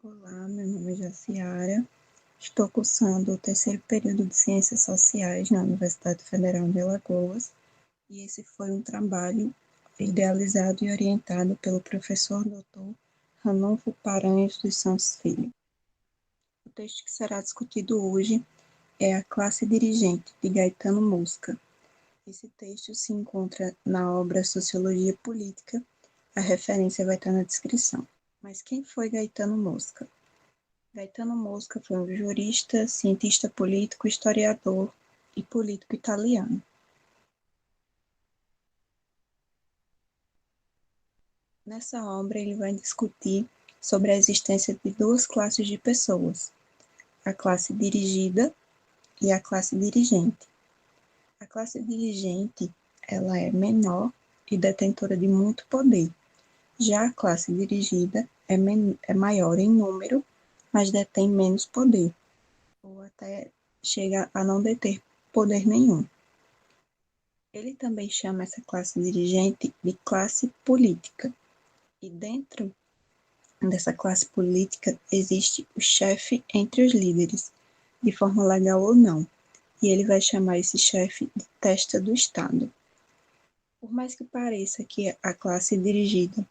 Olá, meu nome é Jaciara, estou cursando o terceiro período de Ciências Sociais na Universidade Federal de Alagoas e esse foi um trabalho idealizado e orientado pelo professor Dr. Ranulfo Paranhos dos Santos Filho. O texto que será discutido hoje é A Classe Dirigente, de Gaetano Mosca. Esse texto se encontra na obra Sociologia Política, a referência vai estar na descrição. Mas quem foi Gaetano Mosca? Gaetano Mosca foi um jurista, cientista político, historiador e político italiano. Nessa obra, ele vai discutir sobre a existência de duas classes de pessoas, a classe dirigida e a classe dirigente. A classe dirigente, ela é menor e detentora de muito poder. Já a classe dirigida é maior em número, mas detém menos poder, ou até chega a não deter poder nenhum. Ele também chama essa classe dirigente de classe política. E dentro dessa classe política existe o chefe entre os líderes, de forma legal ou não. E ele vai chamar esse chefe de testa do Estado. Por mais que pareça que a classe dirigida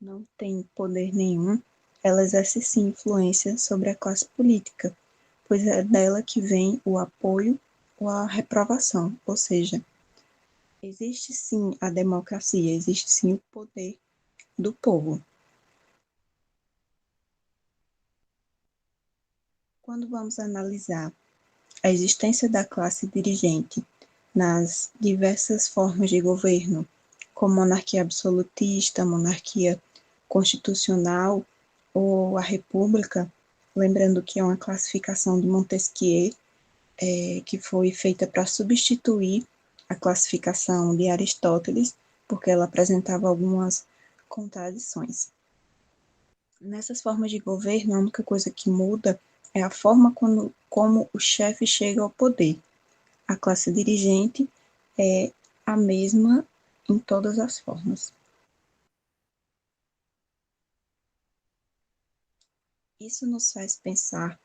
não tem poder nenhum, ela exerce sim influência sobre a classe política, pois é dela que vem o apoio ou a reprovação, ou seja, existe sim a democracia, existe sim o poder do povo. Quando vamos analisar a existência da classe dirigente nas diversas formas de governo, como monarquia absolutista, monarquia constitucional ou a república, lembrando que é uma classificação de Montesquieu, que foi feita para substituir a classificação de Aristóteles, porque ela apresentava algumas contradições. Nessas formas de governo, a única coisa que muda é a forma como o chefe chega ao poder. A classe dirigente é a mesma em todas as formas. Isso nos faz pensar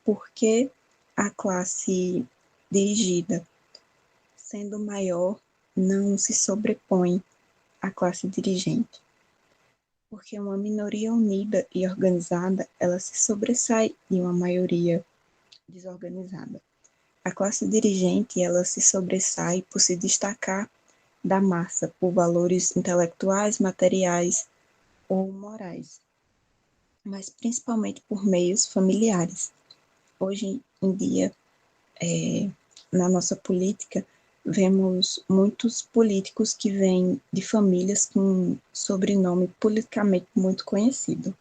por que a classe dirigida, sendo maior, não se sobrepõe à classe dirigente. Porque uma minoria unida e organizada, ela se sobressai de uma maioria desorganizada. A classe dirigente, ela se sobressai por se destacar da massa, por valores intelectuais, materiais ou morais, mas principalmente por meios familiares. Hoje em dia, na nossa política, vemos muitos políticos que vêm de famílias com sobrenome politicamente muito conhecido.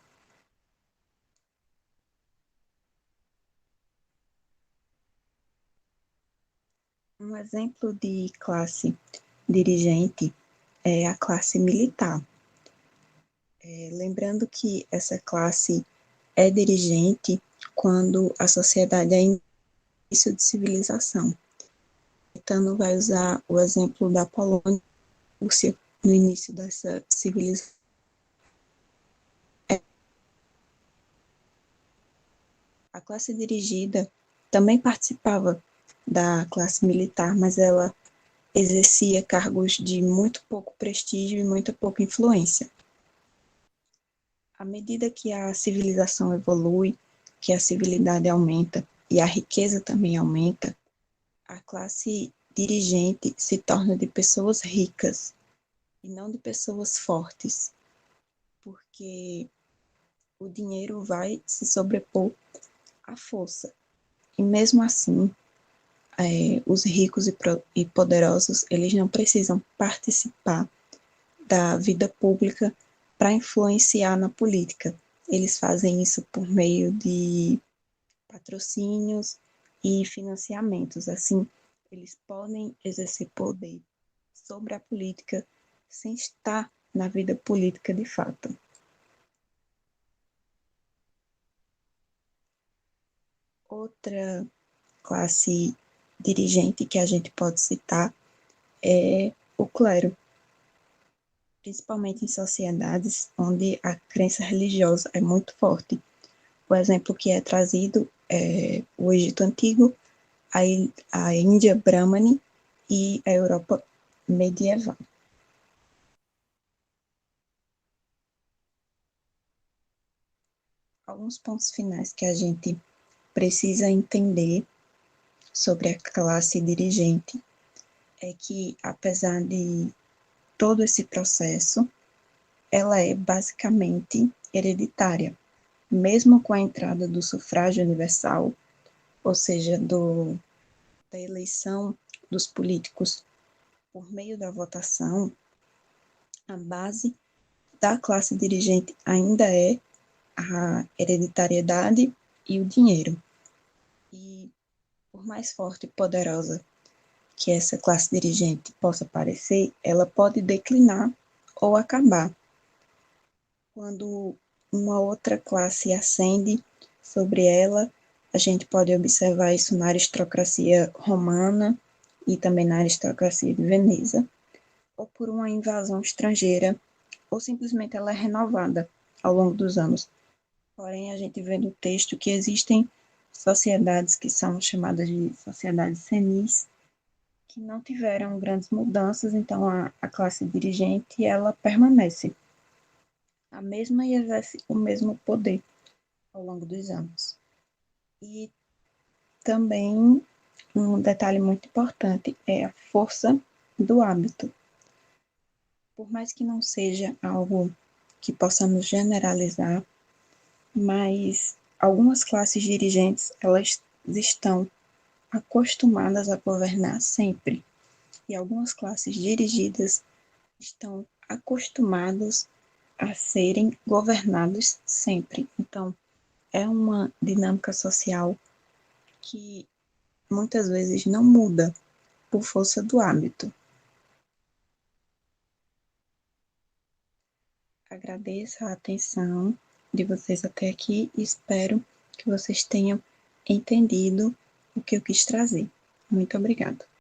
Um exemplo de classe dirigente é a classe militar. Lembrando que essa classe é dirigente quando a sociedade é em início de civilização. Caetano vai usar o exemplo da Polônia, Rússia, no início dessa civilização. A classe dirigida também participava da classe militar, mas ela exercia cargos de muito pouco prestígio e muito pouca influência. À medida que a civilização evolui, que a civilidade aumenta e a riqueza também aumenta, a classe dirigente se torna de pessoas ricas e não de pessoas fortes, porque o dinheiro vai se sobrepor à força. E mesmo assim, os ricos e poderosos, eles não precisam participar da vida pública para influenciar na política. Eles fazem isso por meio de patrocínios e financiamentos. Assim, eles podem exercer poder sobre a política sem estar na vida política de fato. Outra classe dirigente que a gente pode citar é o clero, principalmente em sociedades onde a crença religiosa é muito forte. O exemplo que é trazido é o Egito Antigo, a Índia Brahmani e a Europa medieval. Alguns pontos finais que a gente precisa entender sobre a classe dirigente é que, apesar de todo esse processo, ela é basicamente hereditária. Mesmo com a entrada do sufrágio universal, ou seja, da eleição dos políticos por meio da votação, a base da classe dirigente ainda é a hereditariedade e o dinheiro. E por mais forte e poderosa que essa classe dirigente possa parecer, ela pode declinar ou acabar quando uma outra classe ascende sobre ela. A gente pode observar isso na aristocracia romana e também na aristocracia de Veneza, ou por uma invasão estrangeira, ou simplesmente ela é renovada ao longo dos anos. Porém, a gente vê no texto que existem sociedades que são chamadas de sociedades senis, que não tiveram grandes mudanças, então a classe dirigente ela permanece a mesma e exerce o mesmo poder ao longo dos anos. E também um detalhe muito importante é a força do hábito. Por mais que não seja algo que possamos generalizar, mas algumas classes dirigentes elas estão acostumadas a governar sempre, e algumas classes dirigidas estão acostumadas a serem governados sempre. Então, é uma dinâmica social que muitas vezes não muda por força do hábito. Agradeço a atenção de vocês até aqui e espero que vocês tenham entendido o que eu quis trazer. Muito obrigada.